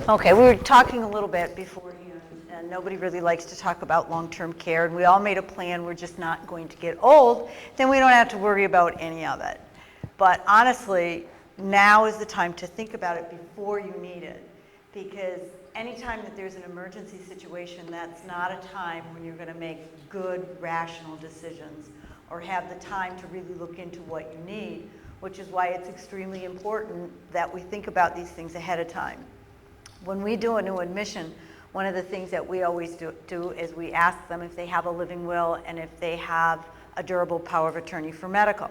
Okay, we were talking a little bit beforehand, and nobody really likes to talk about long-term care, and we all made a plan, we're just not going to get old, then we don't have to worry about any of it. But honestly, now is the time to think about it before you need it, because anytime that there's an emergency situation, that's not a time when you're going to make good, rational decisions or have the time to really look into what you need, which is why it's extremely important that we think about these things ahead of time. When we do a new admission, one of the things that we always do is we ask them if they have a living will and if they have a durable power of attorney for medical.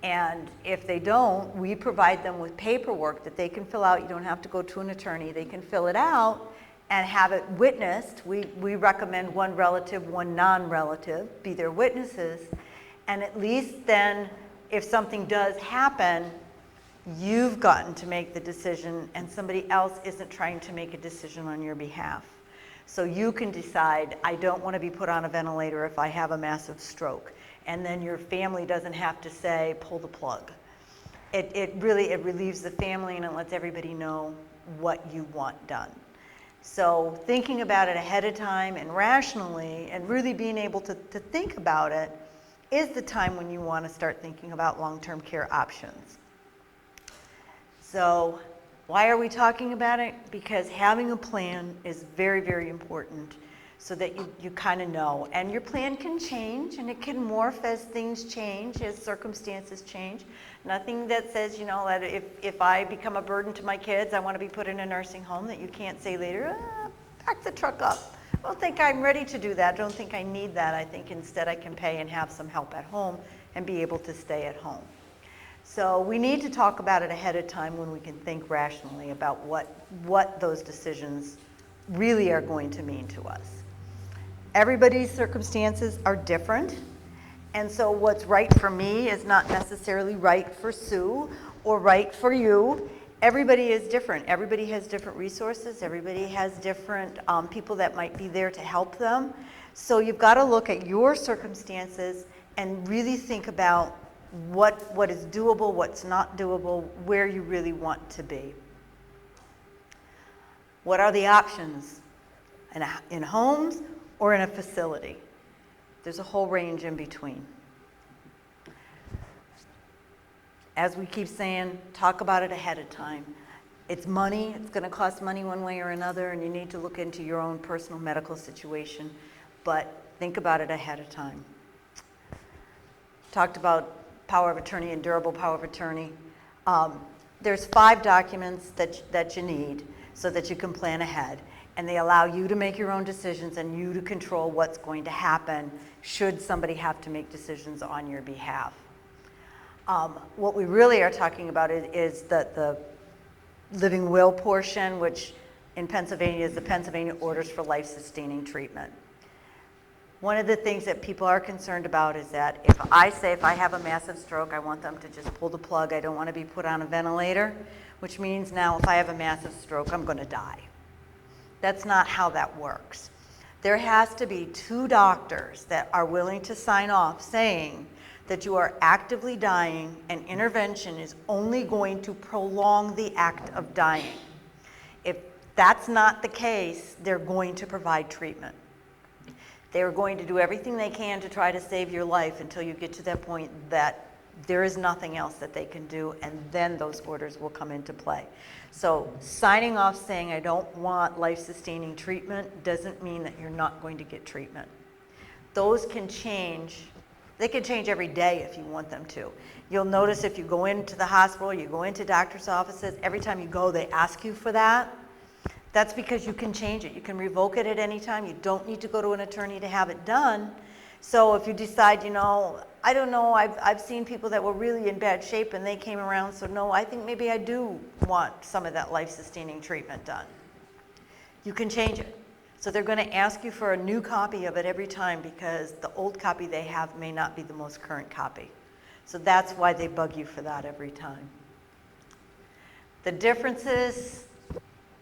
And if they don't, we provide them with paperwork that they can fill out. You don't have to go to an attorney. They can fill it out and have it witnessed. We recommend one relative, one non-relative be their witnesses. And at least then, if something does happen, you've gotten to make the decision and somebody else isn't trying to make a decision on your behalf. So you can decide, I don't want to be put on a ventilator if I have a massive stroke. And then your family doesn't have to say, pull the plug. It relieves the family and it lets everybody know what you want done. So thinking about it ahead of time and rationally and really being able to think about it is the time when you want to start thinking about long-term care options. So why are we talking about it? Because having a plan is very, very important so that you kind of know. And your plan can change and it can morph as things change, as circumstances change. Nothing that says, that if I become a burden to my kids, I want to be put in a nursing home, that you can't say later, back the truck up. I don't think I'm ready to do that. I don't think I need that. I think instead I can pay and have some help at home and be able to stay at home. So we need to talk about it ahead of time when we can think rationally about what those decisions really are going to mean to us. Everybody's circumstances are different, and so what's right for me is not necessarily right for Sue or right for you. Everybody is different. Everybody has different resources. Everybody has different people that might be there to help them. So you've got to look at your circumstances and really think about what is doable, what's not doable, where you really want to be. What are the options in homes or in a facility? There's a whole range in between. As we keep saying, talk about it ahead of time. It's money, it's going to cost money one way or another, and you need to look into your own personal medical situation, but think about it ahead of time. Talked about power of attorney and durable power of attorney. There's 5 documents that you need so that you can plan ahead, and they allow you to make your own decisions and you to control what's going to happen should somebody have to make decisions on your behalf. What we really are talking about is the living will portion, which in Pennsylvania is the Pennsylvania Orders for Life-Sustaining Treatment. One of the things that people are concerned about is that if I have a massive stroke, I want them to just pull the plug. I don't want to be put on a ventilator, which means now if I have a massive stroke, I'm going to die. That's not how that works. There has to be 2 doctors that are willing to sign off saying that you are actively dying and intervention is only going to prolong the act of dying. If that's not the case, they're going to provide treatment. They're going to do everything they can to try to save your life until you get to that point that there is nothing else that they can do, and then those orders will come into play. So signing off saying I don't want life-sustaining treatment doesn't mean that you're not going to get treatment. Those can change. They can change every day if you want them to. You'll notice if you go into the hospital, you go into doctor's offices, every time you go they ask you for that. That's because you can change it. You can revoke it at any time. You don't need to go to an attorney to have it done. So if you decide, I don't know, I've seen people that were really in bad shape and they came around, so no, I think maybe I do want some of that life-sustaining treatment done. You can change it. So they're going to ask you for a new copy of it every time because the old copy they have may not be the most current copy. So that's why they bug you for that every time. The differences,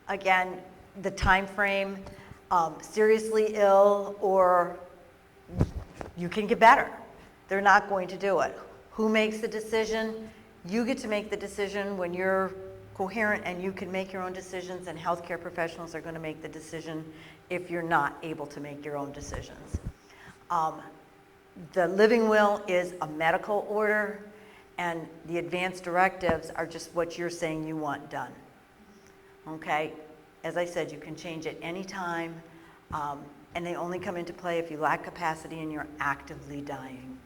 again, the time frame, seriously ill or you can get better. They're not going to do it. Who makes the decision? You get to make the decision when you're coherent and you can make your own decisions, and healthcare professionals are going to make the decision if you're not able to make your own decisions. The living will is a medical order, and the advance directives are just what you're saying you want done. Okay? As I said, you can change at any time, and they only come into play if you lack capacity and you're actively dying.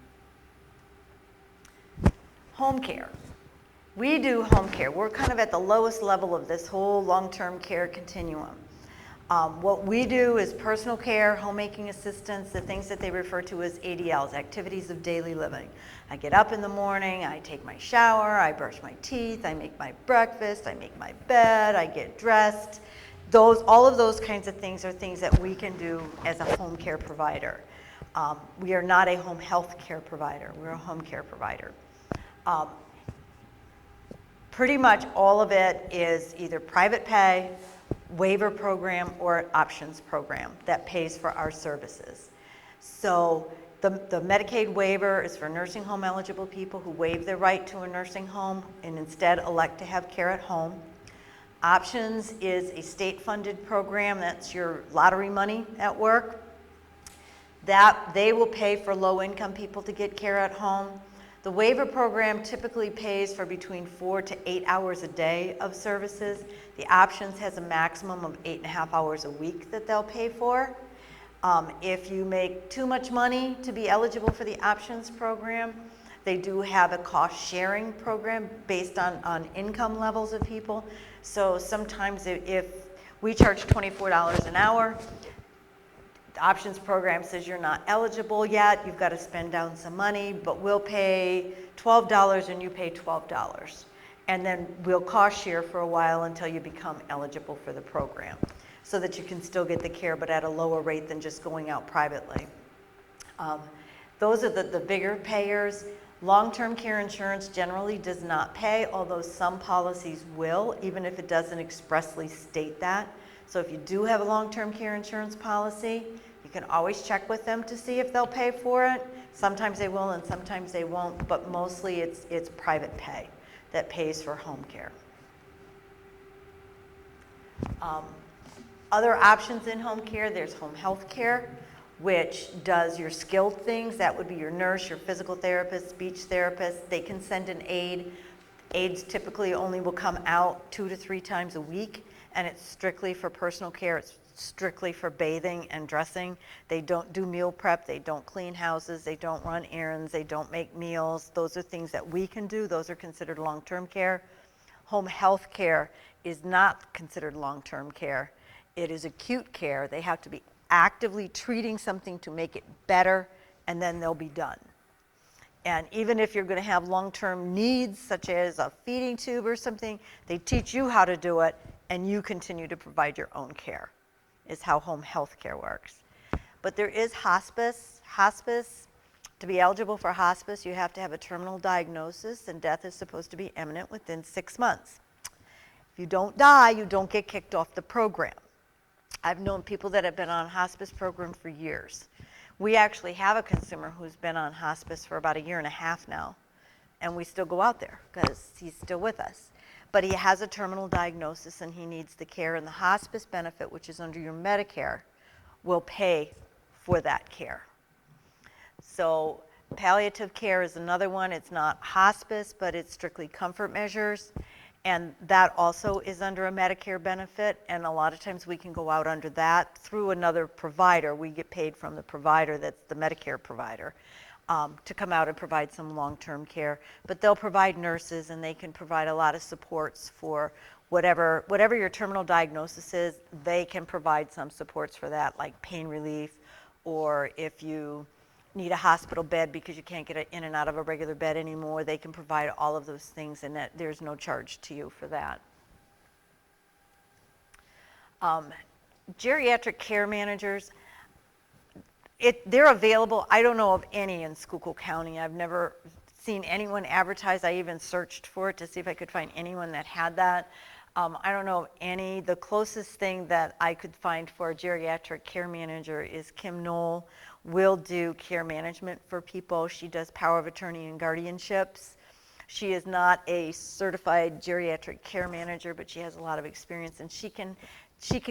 Home care. We do home care. We're kind of at the lowest level of this whole long-term care continuum. What we do is personal care, homemaking assistance, the things that they refer to as ADLs, activities of daily living. I get up in the morning, I take my shower, I brush my teeth, I make my breakfast, I make my bed, I get dressed. All of those kinds of things are things that we can do as a home care provider. We are not a home health care provider, we're a home care provider. Pretty much all of it is either private pay, waiver program, or options program that pays for our services. So the Medicaid waiver is for nursing home eligible people who waive their right to a nursing home and instead elect to have care at home. Options is a state-funded program. That's your lottery money at work. That they will pay for low-income people to get care at home. The waiver program typically pays for between 4 to 8 hours a day of services. The options has a maximum of 8.5 hours a week that they'll pay for. If you make too much money to be eligible for the options program, they do have a cost sharing program based on income levels of people. So sometimes if we charge $24 an hour, the options program says you're not eligible yet, you've got to spend down some money, but we'll pay $12 and you pay $12. And then we'll cost share for a while until you become eligible for the program so that you can still get the care but at a lower rate than just going out privately. Those are the bigger payers. Long-term care insurance generally does not pay, although some policies will, even if it doesn't expressly state that. So if you do have a long-term care insurance policy, you can always check with them to see if they'll pay for it. Sometimes they will and sometimes they won't, but mostly it's private pay that pays for home care. Other options in home care, there's home health care, which does your skilled things. That would be your nurse, your physical therapist, speech therapist. They can send an aide. Aides typically only will come out 2 to 3 times a week, and it's strictly for personal care. It's strictly for bathing and dressing. They don't do meal prep. They don't clean houses. They don't run errands. They don't make meals. Those are things that we can do. Those are considered long-term care. Home health care is not considered long-term care. It is acute care. They have to be actively treating something to make it better, and then they'll be done. And even if you're going to have long-term needs, such as a feeding tube or something, they teach you how to do it, and you continue to provide your own care, is how home health care works. But there is hospice. Hospice, to be eligible for hospice, you have to have a terminal diagnosis, and death is supposed to be imminent within 6 months. If you don't die, you don't get kicked off the program. I've known people that have been on a hospice program for years. We actually have a consumer who's been on hospice for about 1.5 years now, and we still go out there because he's still with us. But he has a terminal diagnosis and he needs the care, and the hospice benefit, which is under your Medicare, will pay for that care. So palliative care is another one. It's not hospice, but it's strictly comfort measures. And that also is under a Medicare benefit, and a lot of times we can go out under that through another provider. We get paid from the provider that's the Medicare provider to come out and provide some long-term care. But they'll provide nurses, and they can provide a lot of supports for whatever your terminal diagnosis is. They can provide some supports for that, like pain relief, or if you need a hospital bed because you can't get in and out of a regular bed anymore, they can provide all of those things, and that there's no charge to you for that. Geriatric care managers, they're available. I don't know of any in Schuylkill County. I've never seen anyone advertise. I even searched for it to see if I could find anyone that had that. I don't know of any. The closest thing that I could find for a geriatric care manager is Kim Knoll will do care management for people. She does power of attorney and guardianships. She is not a certified geriatric care manager, but she has a lot of experience, and she can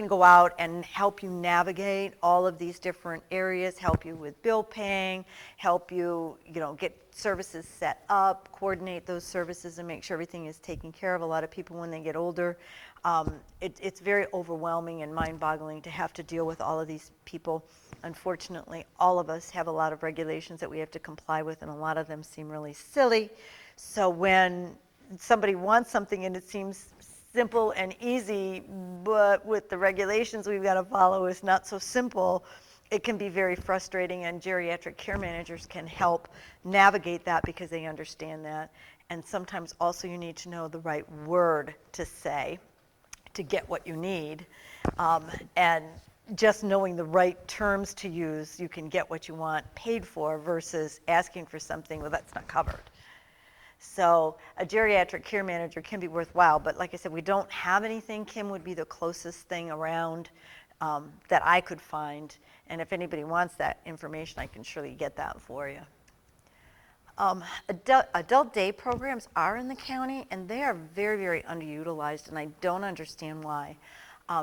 go out and help you navigate all of these different areas, help you with bill paying, help you, get services set up, coordinate those services, and make sure everything is taken care of. A lot of people, when they get older, it's very overwhelming and mind-boggling to have to deal with all of these people. Unfortunately, all of us have a lot of regulations that we have to comply with, and a lot of them seem really silly. So when somebody wants something and it seems simple and easy, but with the regulations we've got to follow is not so simple, it can be very frustrating, and geriatric care managers can help navigate that because they understand that. And sometimes also you need to know the right word to say to get what you need. And just knowing the right terms to use, you can get what you want paid for versus asking for something, well, that's not covered. So a geriatric care manager can be worthwhile, but like I said, we don't have anything. Kim would be the closest thing around that I could find, and if anybody wants that information, I can surely get that for you. Adult day programs are in the county, and they are very, very underutilized, and I don't understand why.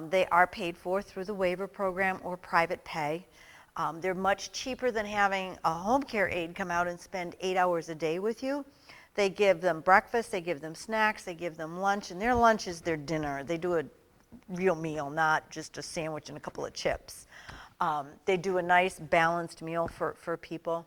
They are paid for through the waiver program or private pay. They're much cheaper than having a home care aide come out and spend 8 hours a day with you. They give them breakfast, they give them snacks, they give them lunch, and their lunch is their dinner. They do a real meal, not just a sandwich and a couple of chips. They do a nice balanced meal for people.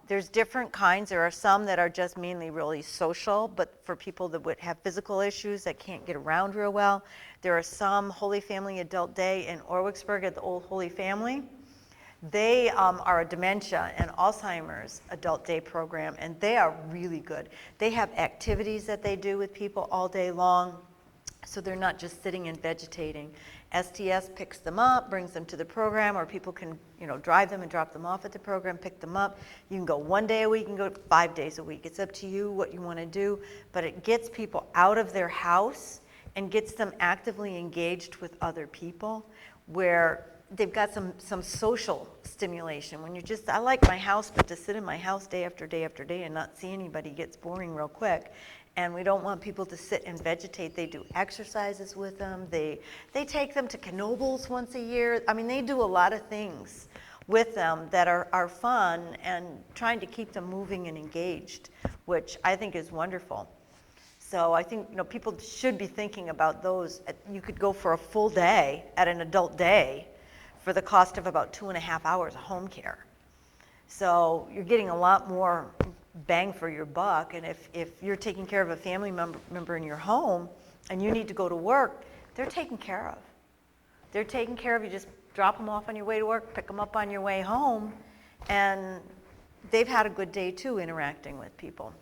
There's different kinds. There are some that are just mainly really social, but for people that would have physical issues that can't get around real well. There are some Holy Family Adult Day in Orwicksburg at the Old Holy Family. They are a dementia and Alzheimer's adult day program, and they are really good. They have activities that they do with people all day long, so they're not just sitting and vegetating. STS picks them up, brings them to the program, or people can, drive them and drop them off at the program, pick them up. You can go 1 day a week, you can go 5 days a week. It's up to you what you want to do, but it gets people out of their house and gets them actively engaged with other people, where they've got some social stimulation. When I like my house, but to sit in my house day after day after day and not see anybody gets boring real quick. And we don't want people to sit and vegetate. They do exercises with them. They take them to Knoebels once a year. I mean, they do a lot of things with them that are fun and trying to keep them moving and engaged, which I think is wonderful. So I think people should be thinking about those. You could go for a full day at an adult day for the cost of about 2.5 hours of home care. So you're getting a lot more bang for your buck, and if you're taking care of a family member in your home and you need to go to work, they're taken care of. They're taken care of. You just drop them off on your way to work, pick them up on your way home, and they've had a good day too interacting with people.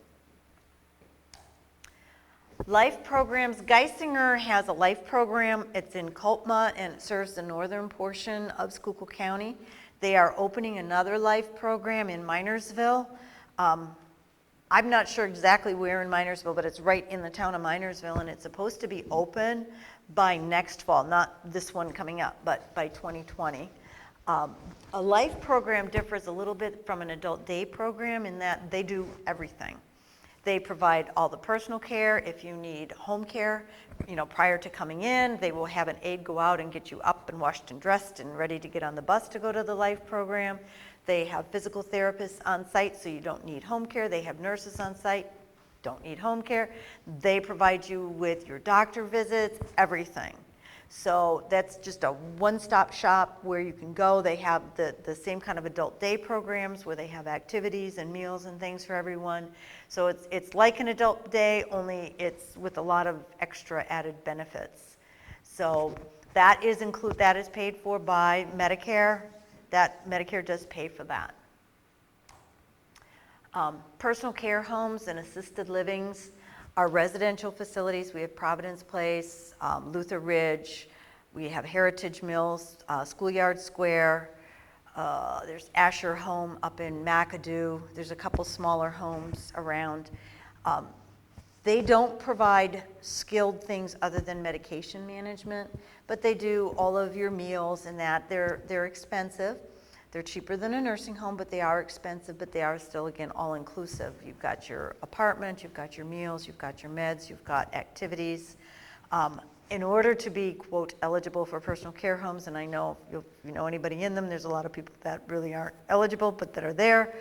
Life programs. Geisinger has a life program. It's in Coltma, and it serves the northern portion of Schuylkill County. They are opening another life program in Minersville. I'm not sure exactly where in Minersville, but it's right in the town of Minersville, and it's supposed to be open by next fall, not this one coming up, but by 2020. A life program differs a little bit from an adult day program in that they do everything. They provide all the personal care. If you need home care, prior to coming in, they will have an aide go out and get you up and washed and dressed and ready to get on the bus to go to the life program. They have physical therapists on site, so you don't need home care. They have nurses on site, don't need home care. They provide you with your doctor visits, everything. So that's just a one-stop shop where you can go. They have the same kind of adult day programs where they have activities and meals and things for everyone. So it's like an adult day, only it's with a lot of extra added benefits. So that is paid for by Medicare. That Medicare does pay for that. Personal care homes and assisted livings are residential facilities. We have Providence Place, Luther Ridge, we have Heritage Mills, Schoolyard Square, there's Asher Home up in McAdoo. There's a couple smaller homes around. They don't provide skilled things other than medication management, but they do all of your meals and that. They're expensive. They're cheaper than a nursing home, but they are expensive, but they are still, again, all-inclusive. You've got your apartment, you've got your meals, you've got your meds, you've got activities. In order to be, quote, eligible for personal care homes, and I know if you know anybody in them, there's a lot of people that really aren't eligible, but that are there,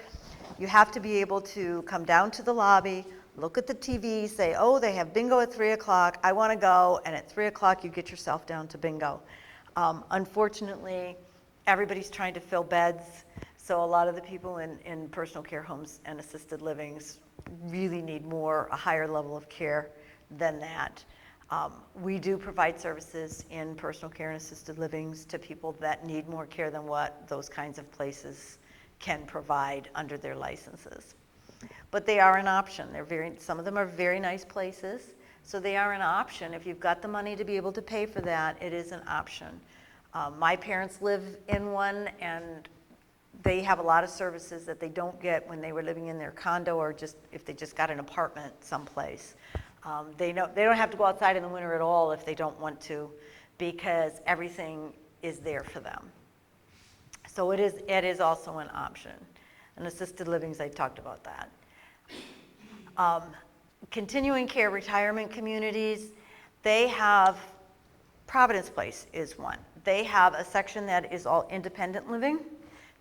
you have to be able to come down to the lobby, look at the TV, say, oh, they have bingo at 3 o'clock, I want to go, and at 3 o'clock you get yourself down to bingo. Unfortunately, everybody's trying to fill beds, so a lot of the people in personal care homes and assisted livings really need a higher level of care than that. We do provide services in personal care and assisted livings to people that need more care than what those kinds of places can provide under their licenses. But they are an option. Some of them are very nice places, so they are an option. If you've got the money to be able to pay for that, it is an option. My parents live in one, and they have a lot of services that they don't get when they were living in their condo, or just if they just got an apartment someplace. They don't have to go outside in the winter at all if they don't want to, because everything is there for them. So it is also an option. And assisted livings, I talked about that. Continuing care retirement communities, they have, Providence Place is one. They have a section that is all independent living.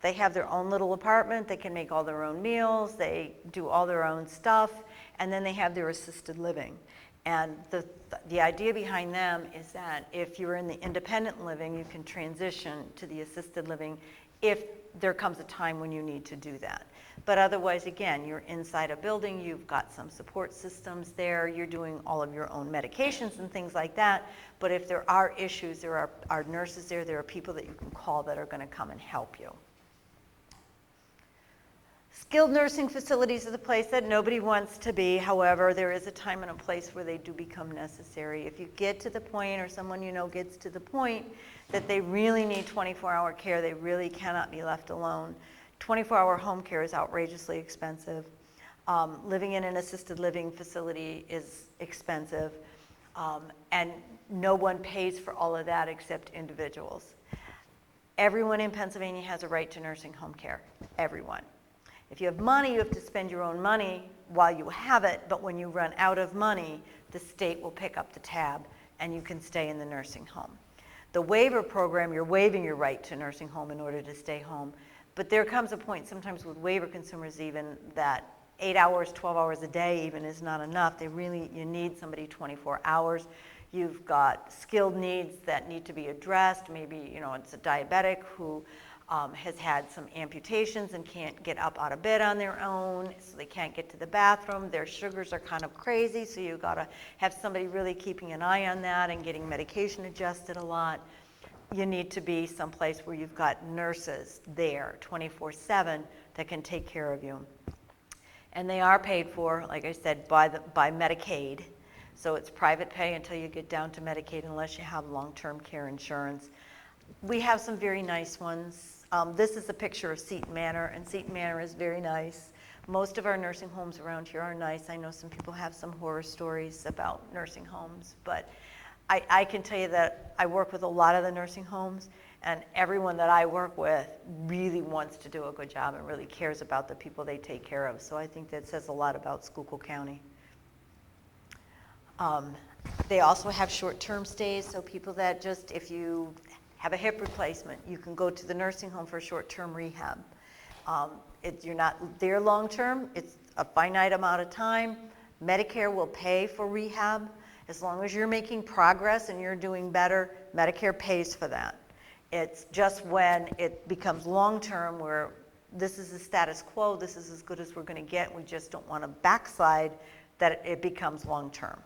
They have their own little apartment. They can make all their own meals. They do all their own stuff. And then they have their assisted living. And the idea behind them is that if you're in the independent living, you can transition to the assisted living if there comes a time when you need to do that. But otherwise, again, you're inside a building, you've got some support systems there, you're doing all of your own medications and things like that. But if there are issues, there are nurses there are people that you can call that are going to come and help you. Skilled nursing facilities are the place that nobody wants to be. However, there is a time and a place where they do become necessary. If you get to the point, or someone you know gets to the point, that they really need 24-hour care, they really cannot be left alone. 24-hour home care is outrageously expensive. Living in an assisted living facility is expensive. And no one pays for all of that except individuals. Everyone in Pennsylvania has a right to nursing home care. Everyone. If you have money, you have to spend your own money while you have it, but when you run out of money, the state will pick up the tab and you can stay in the nursing home. The waiver program, you're waiving your right to nursing home in order to stay home, but there comes a point sometimes with waiver consumers even that 8 hours, 12 hours a day even is not enough. You need somebody 24 hours. You've got skilled needs that need to be addressed. Maybe, it's a diabetic who has had some amputations and can't get up out of bed on their own, so they can't get to the bathroom. Their sugars are kind of crazy, so you've got to have somebody really keeping an eye on that and getting medication adjusted a lot. You need to be someplace where you've got nurses there 24/7 that can take care of you. And they are paid for, like I said, by Medicaid. So it's private pay until you get down to Medicaid unless you have long-term care insurance. We have some very nice ones. This is a picture of Seton Manor, and Seton Manor is very nice. Most of our nursing homes around here are nice. I know some people have some horror stories about nursing homes, but I can tell you that I work with a lot of the nursing homes, and everyone that I work with really wants to do a good job and really cares about the people they take care of. So I think that says a lot about Schuylkill County. They also have short-term stays, so people that just, if you have a hip replacement, you can go to the nursing home for short-term rehab. You're not there long-term. It's a finite amount of time. Medicare will pay for rehab. As long as you're making progress and you're doing better, Medicare pays for that. It's just when it becomes long-term where this is the status quo, this is as good as we're going to get, we just don't want to backslide, that it becomes long-term.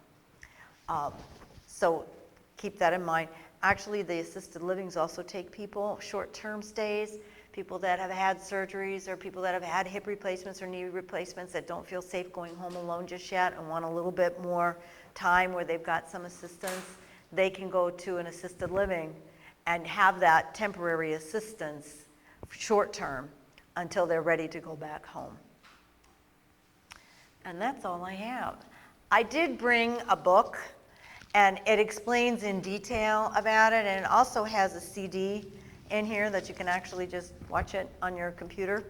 So keep that in mind. Actually, the assisted livings also take people short-term stays, people that have had surgeries or people that have had hip replacements or knee replacements that don't feel safe going home alone just yet and want a little bit more time where they've got some assistance. They can go to an assisted living and have that temporary assistance short-term until they're ready to go back home. And that's all I have. I did bring a book, and it explains in detail about it, and it also has a CD in here that you can actually just watch it on your computer.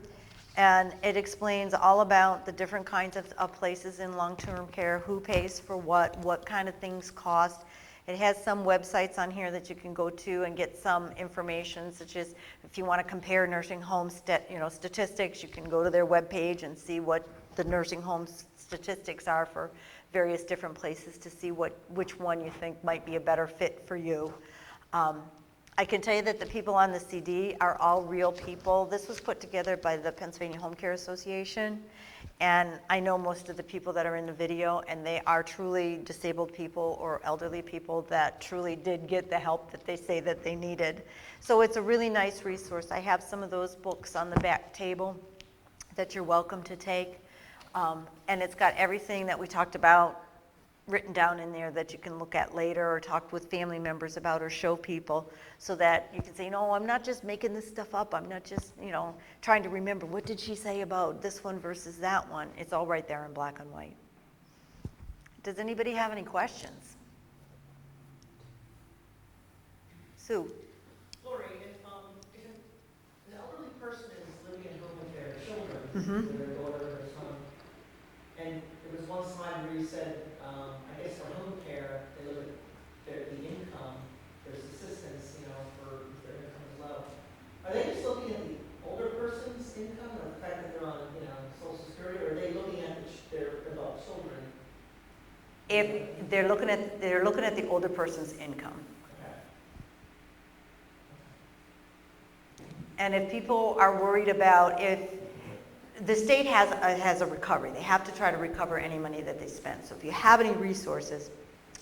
And it explains all about the different kinds of places in long-term care, who pays for what kind of things cost. It has some websites on here that you can go to and get some information, such as if you want to compare nursing home statistics, you can go to their webpage and see what the nursing home statistics are for various different places to see which one you think might be a better fit for you. I can tell you that the people on the CD are all real people. This was put together by the Pennsylvania Home Care Association, and I know most of the people that are in the video, and they are truly disabled people or elderly people that truly did get the help that they say that they needed. So it's a really nice resource. I have some of those books on the back table that you're welcome to take, and it's got everything that we talked about written down in there that you can look at later or talk with family members about or show people, so that you can say, no, I'm not just making this stuff up. I'm not just, trying to remember what did she say about this one versus that one. It's all right there in black and white. Does anybody have any questions? Sue? Lori, if an elderly person is living at home with their children, Mm-hmm. their daughter or their son, and there was one slide where you said, I guess for home care, they look at the income, there's assistance, for if their income is low. Are they just looking at the older person's income, or the fact that they're on, Social Security, or are they looking at their adult children? If they're looking at the older person's income. Okay. And if people are worried about if the state has a recovery, they have to try to recover any money that they spend. So if you have any resources,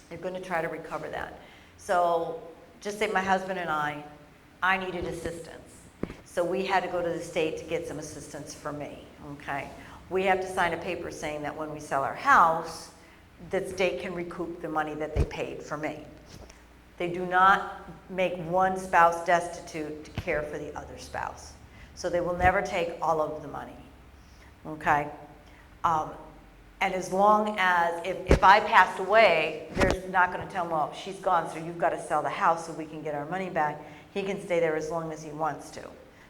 they're going to try to recover that. So just say my husband and I needed assistance. So we had to go to the state to get some assistance for me, okay? We have to sign a paper saying that when we sell our house, the state can recoup the money that they paid for me. They do not make one spouse destitute to care for the other spouse. So they will never take all of the money. Okay, and as long as, if I passed away, they're not going to tell him, well, she's gone, so you've got to sell the house so we can get our money back. He can stay there as long as he wants to.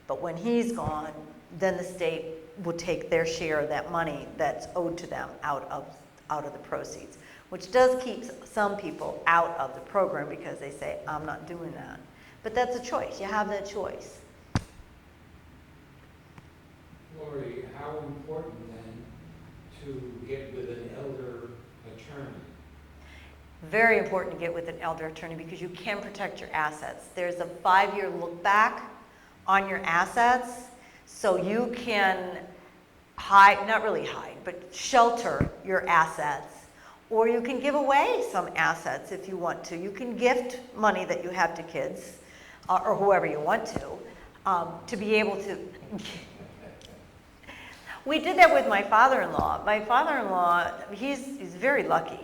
But when he's gone, then the state will take their share of that money that's owed to them out of the proceeds, which does keep some people out of the program because they say, I'm not doing that. But that's a choice. You have that choice. Lori, how important then to get with an elder attorney? Very important to get with an elder attorney because you can protect your assets. There's a 5-year look back on your assets, so you can hide, not really hide, but shelter your assets, or you can give away some assets if you want to. You can gift money that you have to kids or whoever you want to be able to. We did that with my father-in-law. My father-in-law, he's very lucky.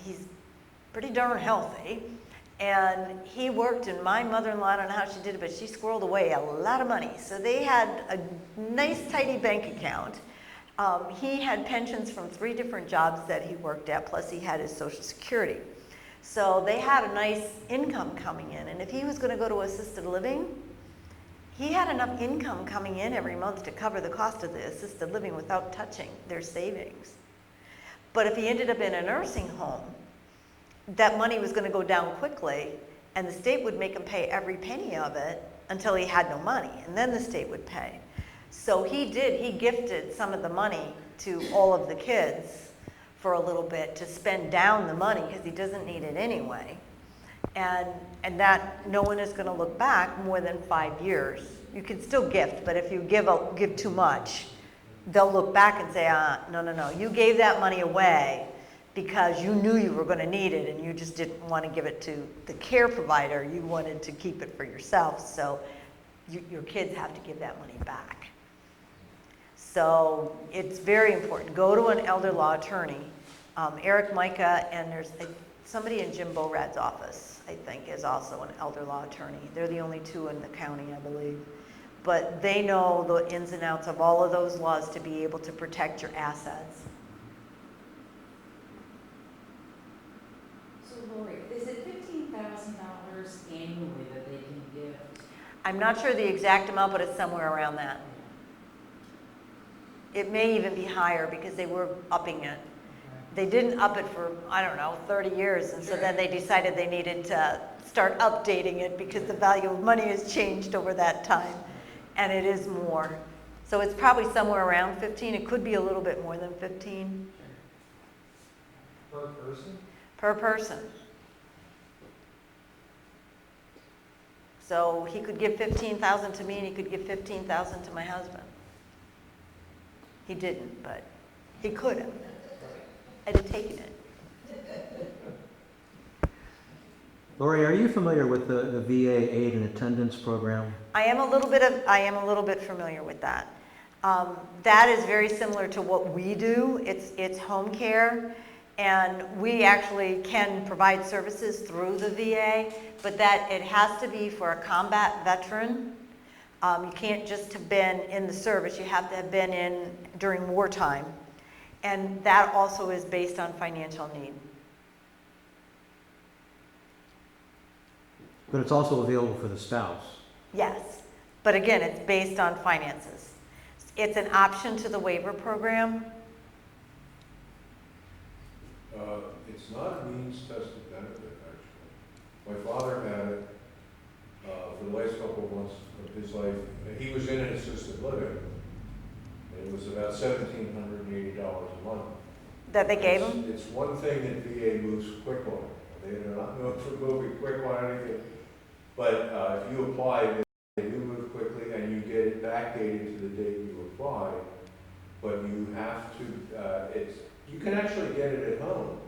He's pretty darn healthy. And he worked, and my mother-in-law, I don't know how she did it, but she squirreled away a lot of money. So they had a nice, tidy bank account. He had pensions from 3 different jobs that he worked at, plus he had his Social Security. So they had a nice income coming in. And if he was going to go to assisted living, he had enough income coming in every month to cover the cost of the assisted living without touching their savings. But if he ended up in a nursing home, that money was going to go down quickly, and the state would make him pay every penny of it until he had no money, and then the state would pay. So he gifted some of the money to all of the kids for a little bit to spend down the money because he doesn't need it anyway. And that no one is going to look back more than 5 years. You can still gift, but if you give too much, they'll look back and say, no, you gave that money away because you knew you were going to need it and you just didn't want to give it to the care provider. You wanted to keep it for yourself, so your kids have to give that money back. So it's very important. Go to an elder law attorney. LoriMichael, and there's somebody in Jim Borad's office, I think, is also an elder law attorney. They're the only 2 in the county, I believe. But they know the ins and outs of all of those laws to be able to protect your assets. So Lori, is it $15,000 annually that they can give? I'm not sure the exact amount, but it's somewhere around that. It may even be higher because they were upping it. They didn't up it for, I don't know, 30 years, and so then they decided they needed to start updating it because the value of money has changed over that time, and it is more. So it's probably somewhere around 15. It could be a little bit more than 15 Per person? per person. So he could give 15,000 to me, and he could give 15,000 to my husband. He didn't, but he could have. I'd have taken it. Lori, are you familiar with the VA aid and attendance program? I am a little bit familiar with that. That is very similar to what we do. It's home care, and we actually can provide services through the VA, but that it has to be for a combat veteran. You can't just have been in the service. You have to have been in during wartime, and that also is based on financial need. But it's also available for the spouse. Yes, but again, it's based on finances. It's an option to the waiver program. It's not a means-tested benefit, actually. My father had it for the last couple of months of his life. He was in an assisted living. It was about $1,780 a month. That they gave him? It's one thing that VA moves quick on. They're not known for moving quick on anything. But if you apply, they do move quickly, and you get it backdated to the date you apply. But you have to, you can actually get it at home.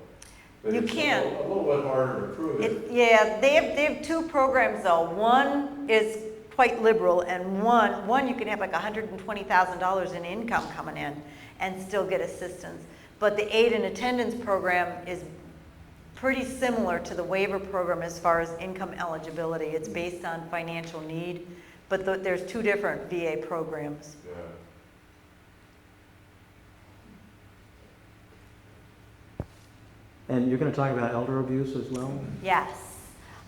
But You it's can. a little bit harder to prove it. Yeah, they have two programs though. One is quite liberal, and one you can have like $120,000 in income coming in and still get assistance. But the aid and attendance program is pretty similar to the waiver program as far as income eligibility. It's based on financial need, but there's two different VA programs. Yeah. And you're going to talk about elder abuse as well? Yes.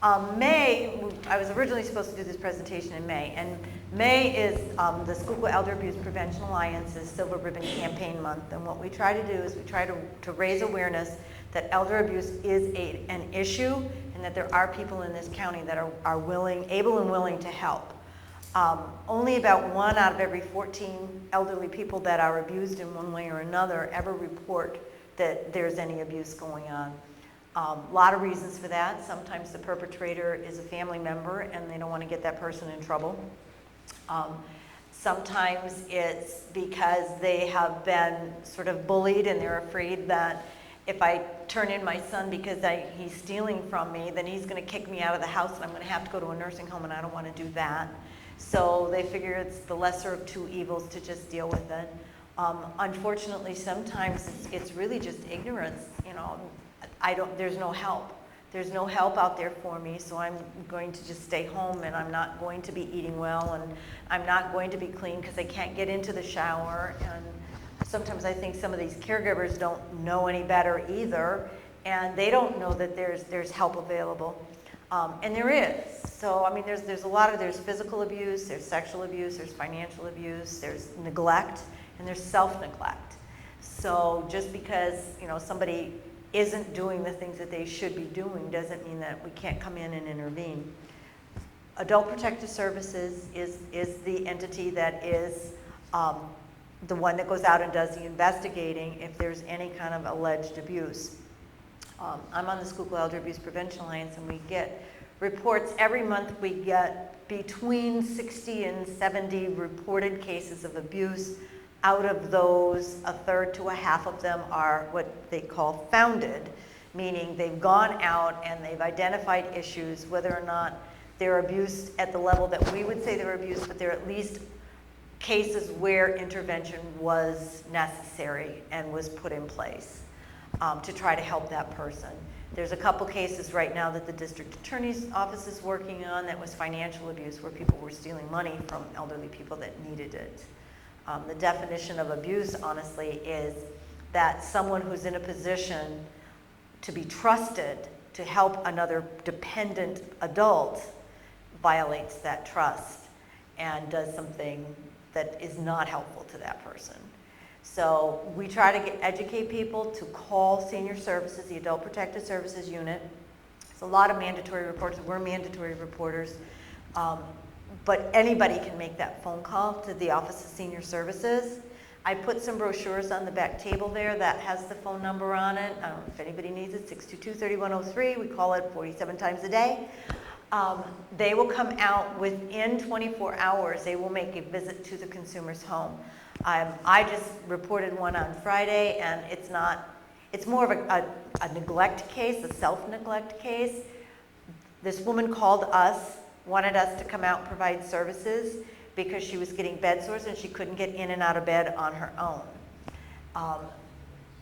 I was originally supposed to do this presentation in May, and May is the Schuylkill Elder Abuse Prevention Alliance's Silver Ribbon Campaign Month, and what we try to do is we try to raise awareness that elder abuse is an issue, and that there are people in this county that are able and willing to help. Only about 1 out of every 14 elderly people that are abused in one way or another ever report that there's any abuse going on. A lot of reasons for that. Sometimes the perpetrator is a family member and they don't want to get that person in trouble. Sometimes it's because they have been sort of bullied and they're afraid that if I turn in my son because he's stealing from me, then he's going to kick me out of the house and I'm going to have to go to a nursing home, and I don't want to do that. So they figure it's the lesser of two evils to just deal with it. Unfortunately, sometimes it's really just ignorance. You know, there's no help. There's no help out there for me, so I'm going to just stay home, and I'm not going to be eating well, and I'm not going to be clean because I can't get into the shower. And sometimes I think some of these caregivers don't know any better either, and they don't know that there's help available. And there is. So, I mean, there's physical abuse, there's sexual abuse, there's financial abuse, there's neglect, and there's self-neglect. So just because, somebody isn't doing the things that they should be doing doesn't mean that we can't come in and intervene. Adult Protective Services is the entity that is the one that goes out and does the investigating if there's any kind of alleged abuse. I'm on the Schuylkill Elder Abuse Prevention Alliance, and we get reports every month. We get between 60 and 70 reported cases of abuse. Out of those, a third to a half of them are what they call founded, meaning they've gone out and they've identified issues, whether or not they're abused at the level that we would say they're abused, but they're at least cases where intervention was necessary and was put in place to try to help that person. There's a couple cases right now that the district attorney's office is working on that was financial abuse, where people were stealing money from elderly people that needed it. The definition of abuse, honestly, is that someone who's in a position to be trusted to help another dependent adult violates that trust and does something that is not helpful to that person. So we try to educate people to call senior services, the Adult Protective Services Unit. It's a lot of mandatory reports. We're mandatory reporters. But anybody can make that phone call to the Office of Senior Services. I put some brochures on the back table there that has the phone number on it. I don't know if anybody needs it, 622-3103. We call it 47 times a day. They will come out within 24 hours. They will make a visit to the consumer's home. I just reported one on Friday, and it's more of a neglect case, a self-neglect case. This woman called us, wanted us to come out and provide services because she was getting bed sores and she couldn't get in and out of bed on her own.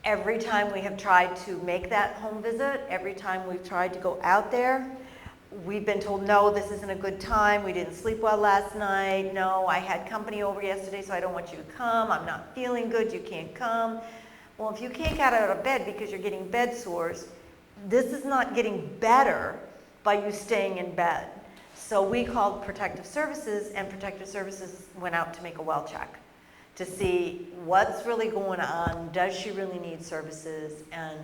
Every time we have tried to make that home visit, every time we've tried to go out there, we've been told, no, this isn't a good time, we didn't sleep well last night, no, I had company over yesterday, so I don't want you to come, I'm not feeling good, you can't come. Well, if you can't get out of bed because you're getting bed sores, this is not getting better by you staying in bed. So we called Protective Services, and Protective Services went out to make a well check to see what's really going on, does she really need services, and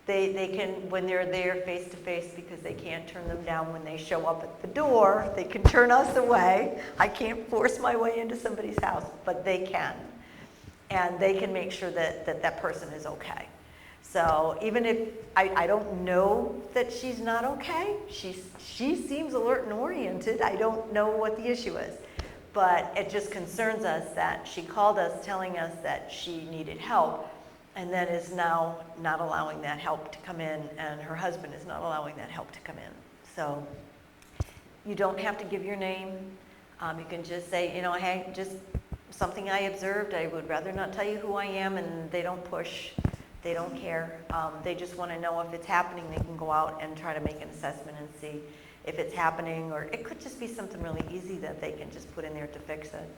they can, when they're there face to face, because they can't turn them down when they show up at the door, they can turn us away. I can't force my way into somebody's house, but they can. And they can make sure that that person is okay. So even if, I don't know that she's not okay, she seems alert and oriented, I don't know what the issue is. But it just concerns us that she called us telling us that she needed help, and then is now not allowing that help to come in, and her husband is not allowing that help to come in. So you don't have to give your name. You can just say, you know, hey, just something I observed. I would rather not tell you who I am, and they don't push. They don't care. They just want to know if it's happening. They can go out and try to make an assessment and see if it's happening, or it could just be something really easy that they can just put in there to fix it.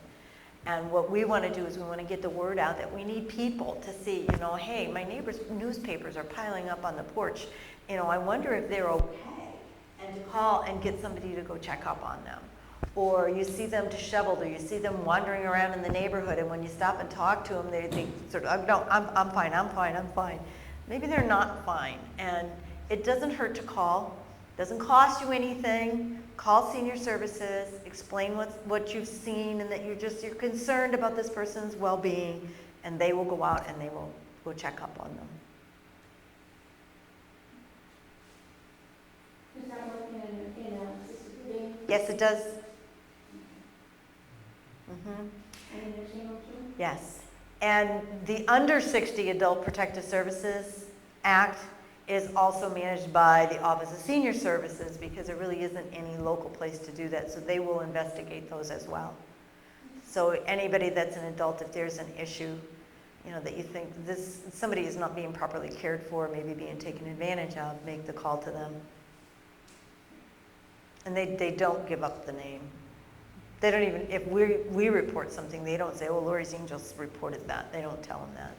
And what we want to do is we want to get the word out that we need people to see, you know, hey, my neighbor's newspapers are piling up on the porch. You know, I wonder if they're okay, and to call and get somebody to go check up on them. Or you see them disheveled, or you see them wandering around in the neighborhood, and when you stop and talk to them, they sort of, no, I'm fine, I'm fine, I'm fine. Maybe they're not fine, and it doesn't hurt to call. Doesn't cost you anything. Call senior services, explain what you've seen, and that you're concerned about this person's well-being, and they will go out and they will go check up on them. Does that work in assisted living Yes, it does. Mm-hmm. and in nursing home too? Yes. And the Under 60 Adult Protective Services Act is also managed by the Office of Senior Services, because there really isn't any local place to do that, so they will investigate those as well. So anybody that's an adult, if there's an issue, you know, that you think somebody is not being properly cared for, maybe being taken advantage of, make the call to them. And they don't give up the name. They don't even, if we report something, they don't say, oh, Lori's Angels reported that. They don't tell them that.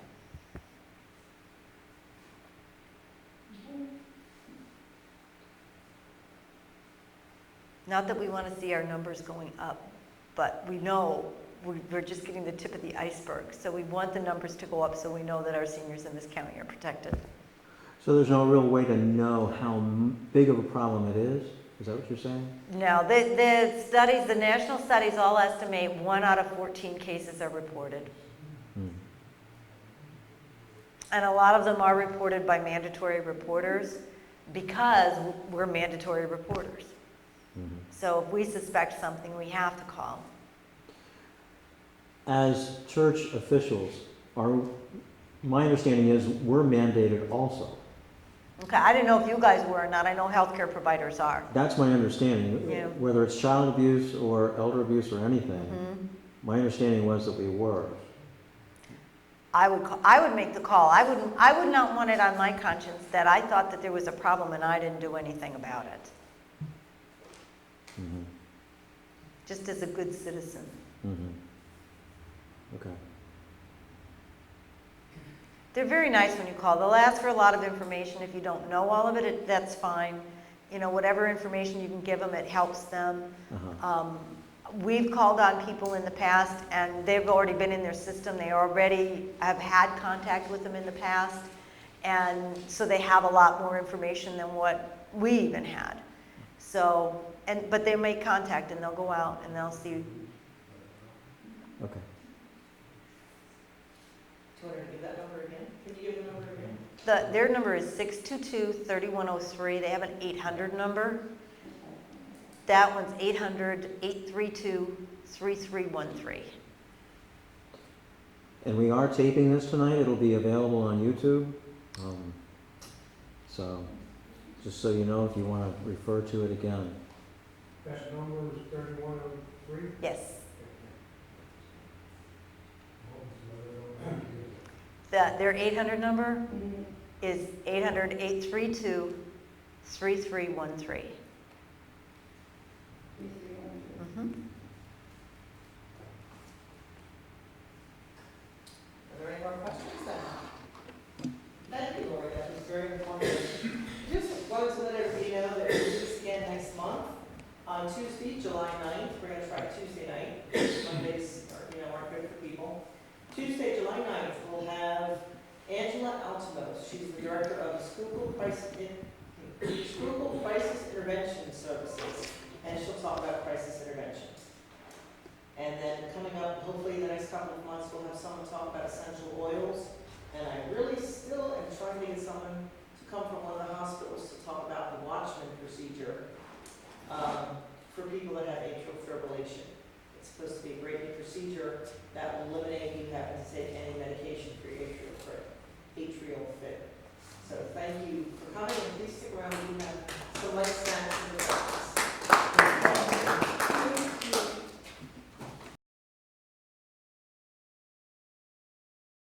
Not that we want to see our numbers going up, but we know we're just getting the tip of the iceberg. So we want the numbers to go up so we know that our seniors in this county are protected. So there's no real way to know how big of a problem it is? Is that what you're saying? No, the studies, the national studies all estimate 1 out of 14 cases are reported. Hmm. And a lot of them are reported by mandatory reporters because we're mandatory reporters. Mm-hmm. So if we suspect something, we have to call. As church officials, my understanding is we're mandated also. Okay, I didn't know if you guys were or not. I know healthcare providers are. That's my understanding. Yeah. Whether it's child abuse or elder abuse or anything, Mm-hmm. my understanding was that we were. I would make the call. I would not want it on my conscience that I thought that there was a problem and I didn't do anything about it. Mm-hmm. Just as a good citizen. Mm-hmm. Okay. They're very nice when you call. They'll ask for a lot of information. If you don't know all of it, that's fine. You know, whatever information you can give them, it helps them. Uh-huh. We've called on people in the past, and they've already been in their system. They already have had contact with them in the past, and so they have a lot more information than what we even had. So, but they make contact, and they'll go out and they'll see. Okay. Do you want to give that number again? Can you give the number again? Their number is 622-3103. They have an 800 number. That one's 800-832-3313. And we are taping this tonight. It'll be available on YouTube. So, just so you know, if you want to refer to it again. That number is 3103? Yes. Their 800 number is 800-832-3313. Mhm. Are there any more questions then? Thank you, Lori, that was very informative. Just wanted to let everybody know that we'll do this again next month. On Tuesday, July 9th, we're gonna try Tuesday night. Mondays aren't good for people. Tuesday, July 9th, we'll have Angela Altimos. She's the director of the Schuylkill Crisis Intervention Services, and she'll talk about crisis intervention. And then coming up, hopefully the next couple of months, we'll have someone talk about essential oils. And I really still am trying to get someone to come from one of the hospitals to talk about the Watchman procedure for people that have atrial fibrillation. It's supposed to be a great new procedure that will eliminate you having to take any medication for your atrial fib. So thank you for coming, and please stick around. We have some light snacks